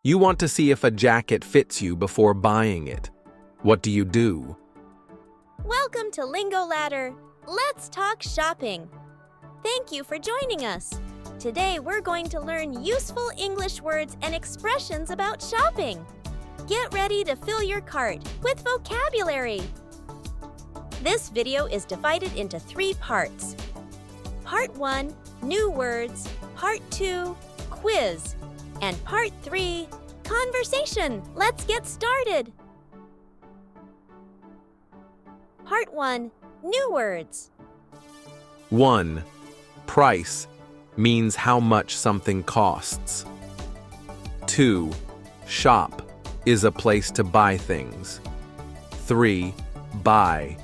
You want to see if a jacket fits you before buying it. What do you do? Welcome to Lingo Ladder. Let's talk shopping. Thank you for joining us. Today we're going to learn useful English words and expressions about shopping. Get ready to fill your cart with vocabulary. This video is divided into 3 parts. Part 1, new words. Part 2, quiz. And Part 3, conversation. Let's get started. Part 1, new words. 1. Price means how much something costs. 2. Shop is a place to buy things. 3. Buy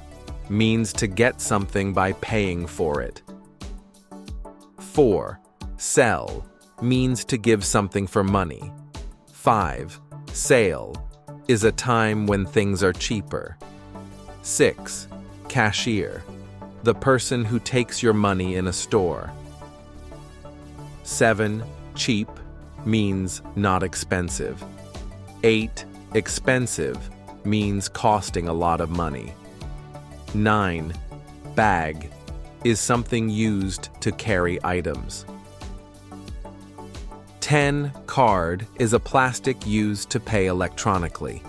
means to get something by paying for it. 4. Sell means to give something for money. 5. Sale is a time when things are cheaper. 6. Cashier, the person who takes your money in a store. 7. Cheap means not expensive. 8. Expensive means costing a lot of money. 9. Bag is something used to carry items. 10. Card is a plastic used to pay electronically.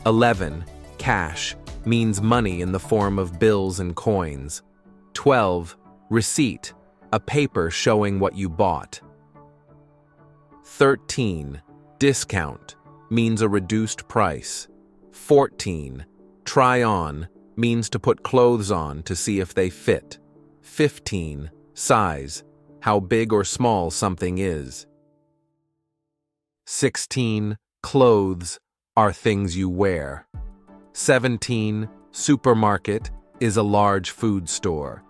11. Cash means money in the form of bills and coins. 12. Receipt, a paper showing what you bought. 13. Discount means a reduced price. 14. Try on means to put clothes on to see if they fit. 15. Size, how big or small something is. 16. Clothes are things you wear. 17. Supermarket is a large food store.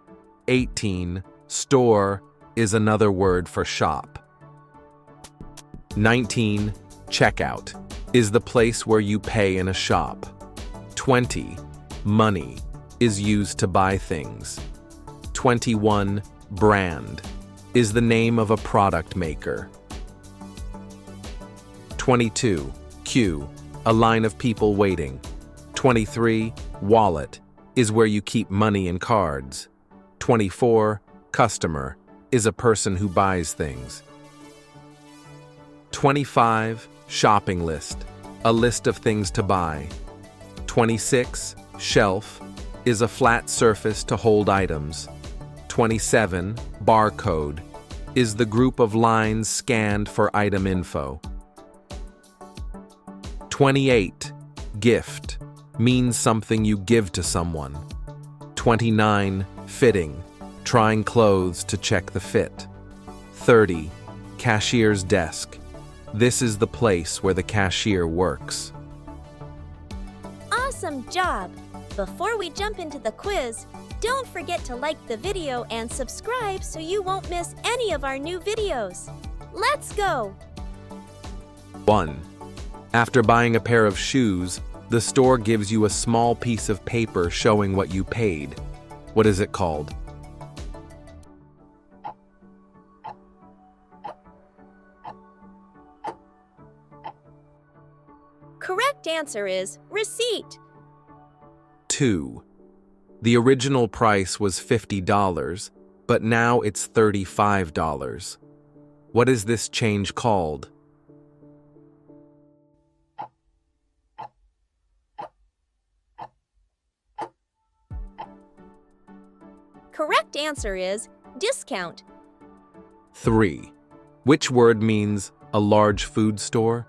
18. Store is another word for shop. 19. Checkout is the place where you pay in a shop. 20. Money is used to buy things. 21. Brand is the name of a product maker. 22. Queue, a line of people waiting. 23. Wallet is where you keep money and cards. 24. Customer is a person who buys things. 25. Shopping list, a list of things to buy. 26. Shelf is a flat surface to hold items. 27. Barcode is the group of lines scanned for item info. 28. Gift means something you give to someone. 29. Fitting, trying clothes to check the fit. 30. Cashier's desk. This is the place where the cashier works. Awesome job! Before we jump into the quiz, don't forget to like the video and subscribe so you won't miss any of our new videos. Let's go! 1. After buying a pair of shoes, the store gives you a small piece of paper showing what you paid. What is it called? Correct answer is receipt. 2. The original price was $50, but now it's $35. What is this change called? Correct answer is discount. 3. Which word means a large food store?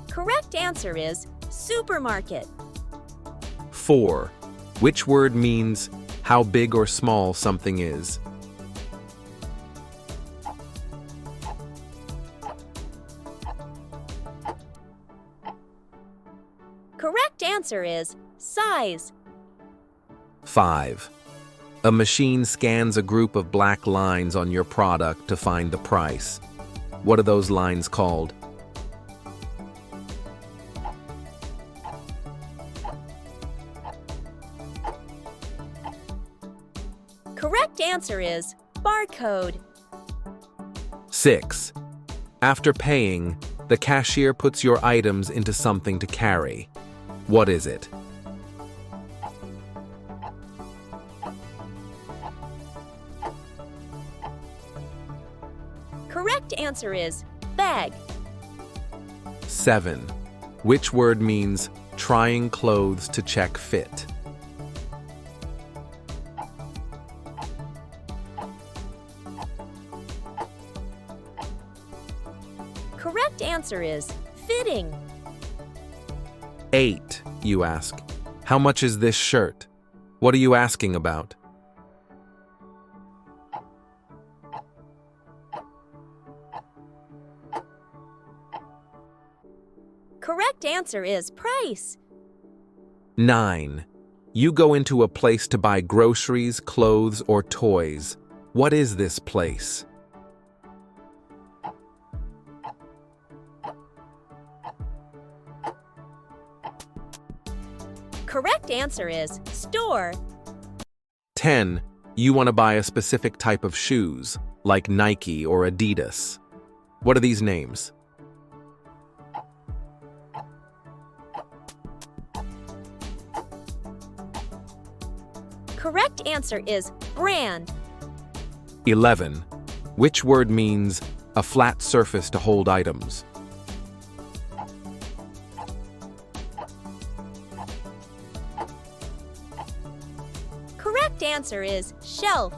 Correct answer is supermarket. 4. Which word means how big or small something is? Correct answer is size. 5. A machine scans a group of black lines on your product to find the price. What are those lines called? Correct answer is barcode. 6. After paying, the cashier puts your items into something to carry. What is it? Correct answer is bag. 7. Which word means trying clothes to check fit? Correct answer is fitting. 8. You ask, how much is this shirt? What are you asking about? Correct answer is price. 9. You go into a place to buy groceries, clothes, or toys. What is this place? Correct answer is store. 10. You want to buy a specific type of shoes, like Nike or Adidas. What are these names? Correct answer is brand. 11. Which word means a flat surface to hold items? Correct answer is shelf.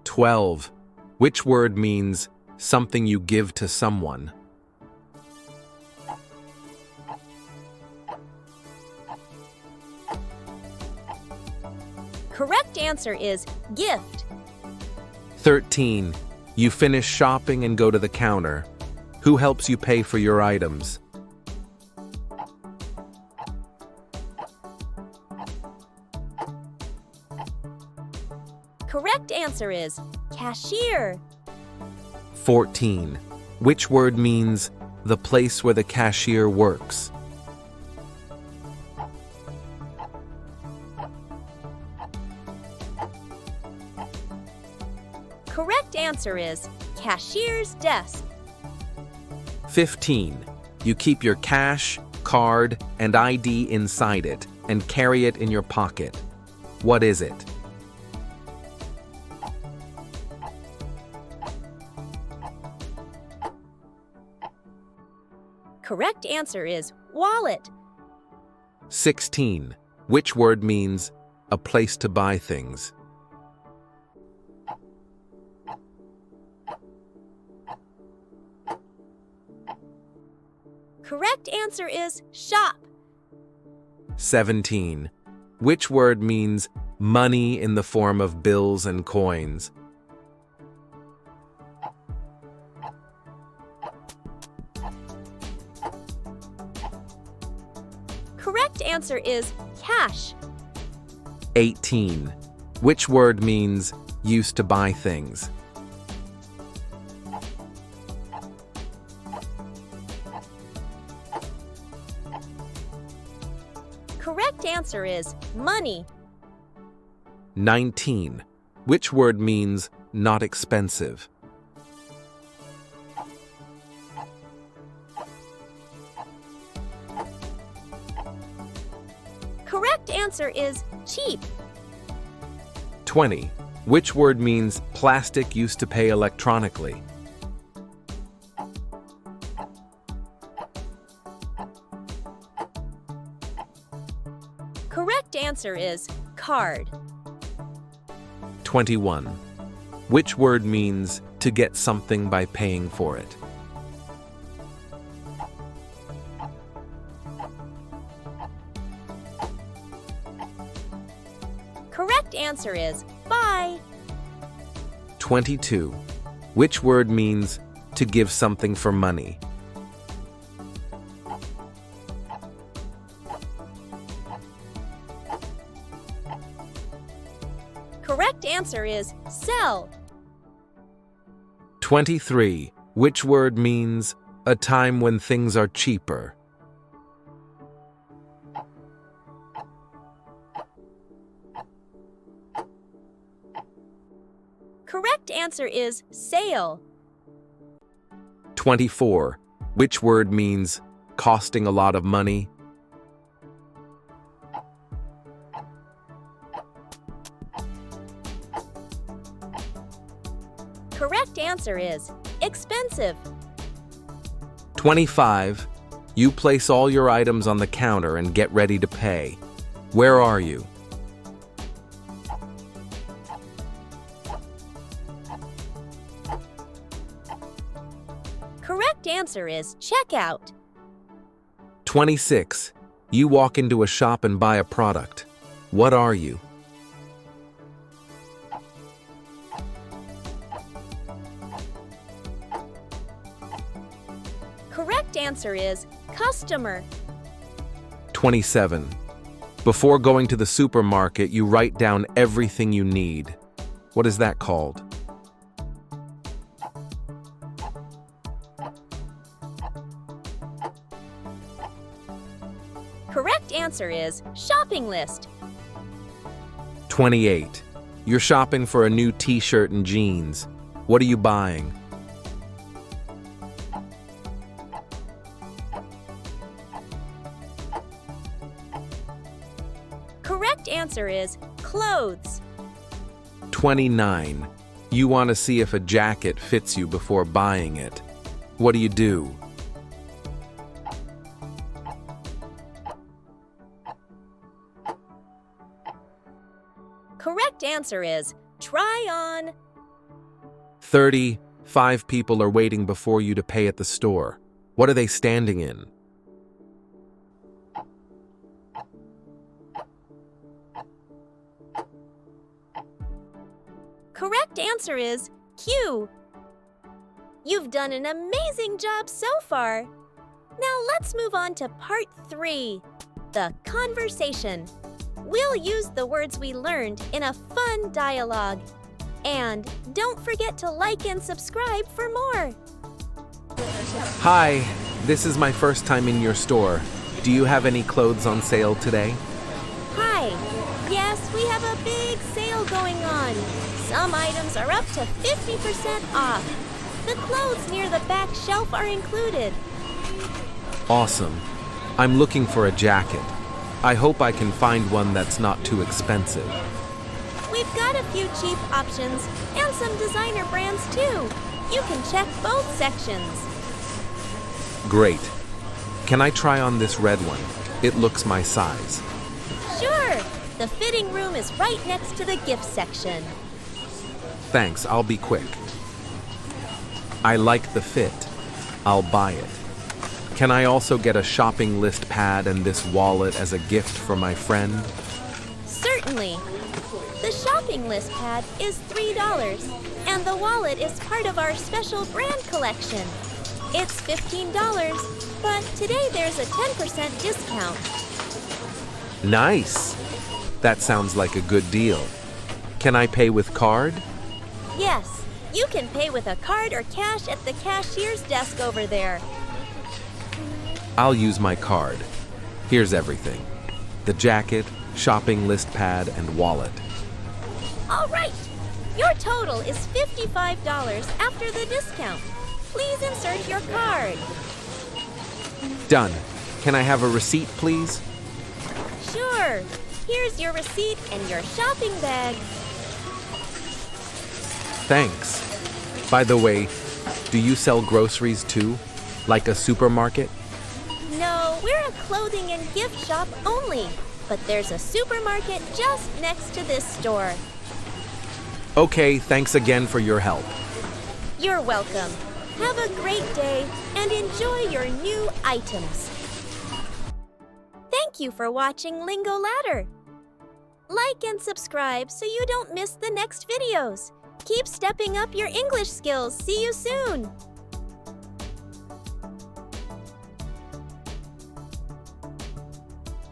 12. Which word means something you give to someone? Correct answer is gift. 13. You finish shopping and go to the counter. Who helps you pay for your items? Correct answer is cashier. 14. Which word means the place where the cashier works? Correct answer is cashier's desk. 15. You keep your cash, card, and ID inside it and carry it in your pocket. What is it? Correct answer is wallet. 16. Which word means a place to buy things? Correct answer is shop. 17. Which word means money in the form of bills and coins? Correct answer is cash. 18. Which word means used to buy things? Correct answer is money. 19. Which word means not expensive? Correct answer is cheap. 20. Which word means plastic used to pay electronically? Correct answer is card. 21. Which word means to get something by paying for it? Correct answer is buy. 22. Which word means to give something for money? Correct answer is sell. 23. Which word means a time when things are cheaper? Correct answer is sale. 24. Which word means costing a lot of money? Correct answer is expensive. 25. You place all your items on the counter and get ready to pay. Where are you? Correct answer is checkout. 26. You walk into a shop and buy a product. What are you? Correct answer is customer. 27. Before going to the supermarket, you write down everything you need. What is that called? Correct answer is shopping list. 28. You're shopping for a new t-shirt and jeans. What are you buying? Correct answer is clothes. 29. You want to see if a jacket fits you before buying it. What do you do? Correct answer is try on. 30. 5 people are waiting before you to pay at the store. What are they standing in? Correct answer is queue. You've done an amazing job so far. Now let's move on to part 3, the conversation. We'll use the words we learned in a fun dialogue. And don't forget to like and subscribe for more. Hi, this is my first time in your store. Do you have any clothes on sale today? Hi. Yes, we have a big sale going on. Some items are up to 50% off. The clothes near the back shelf are included. Awesome. I'm looking for a jacket. I hope I can find one that's not too expensive. We've got a few cheap options and some designer brands too. You can check both sections. Great. Can I try on this red one? It looks my size. Sure. The fitting room is right next to the gift section. Thanks, I'll be quick. I like the fit. I'll buy it. Can I also get a shopping list pad and this wallet as a gift for my friend? Certainly. The shopping list pad is $3, and the wallet is part of our special brand collection. It's $15, but today there's a 10% discount. Nice! That sounds like a good deal. Can I pay with card? Yes, you can pay with a card or cash at the cashier's desk over there. I'll use my card. Here's everything. The jacket, shopping list pad, and wallet. All right. Your total is $55 after the discount. Please insert your card. Done. Can I have a receipt, please? Sure. Here's your receipt and your shopping bag. Thanks. By the way, do you sell groceries too? Like a supermarket? No, we're a clothing and gift shop only. But there's a supermarket just next to this store. Okay, thanks again for your help. You're welcome. Have a great day and enjoy your new items. Thank you for watching Lingo Ladder. Like and subscribe so you don't miss the next videos. Keep stepping up your English skills. See you soon.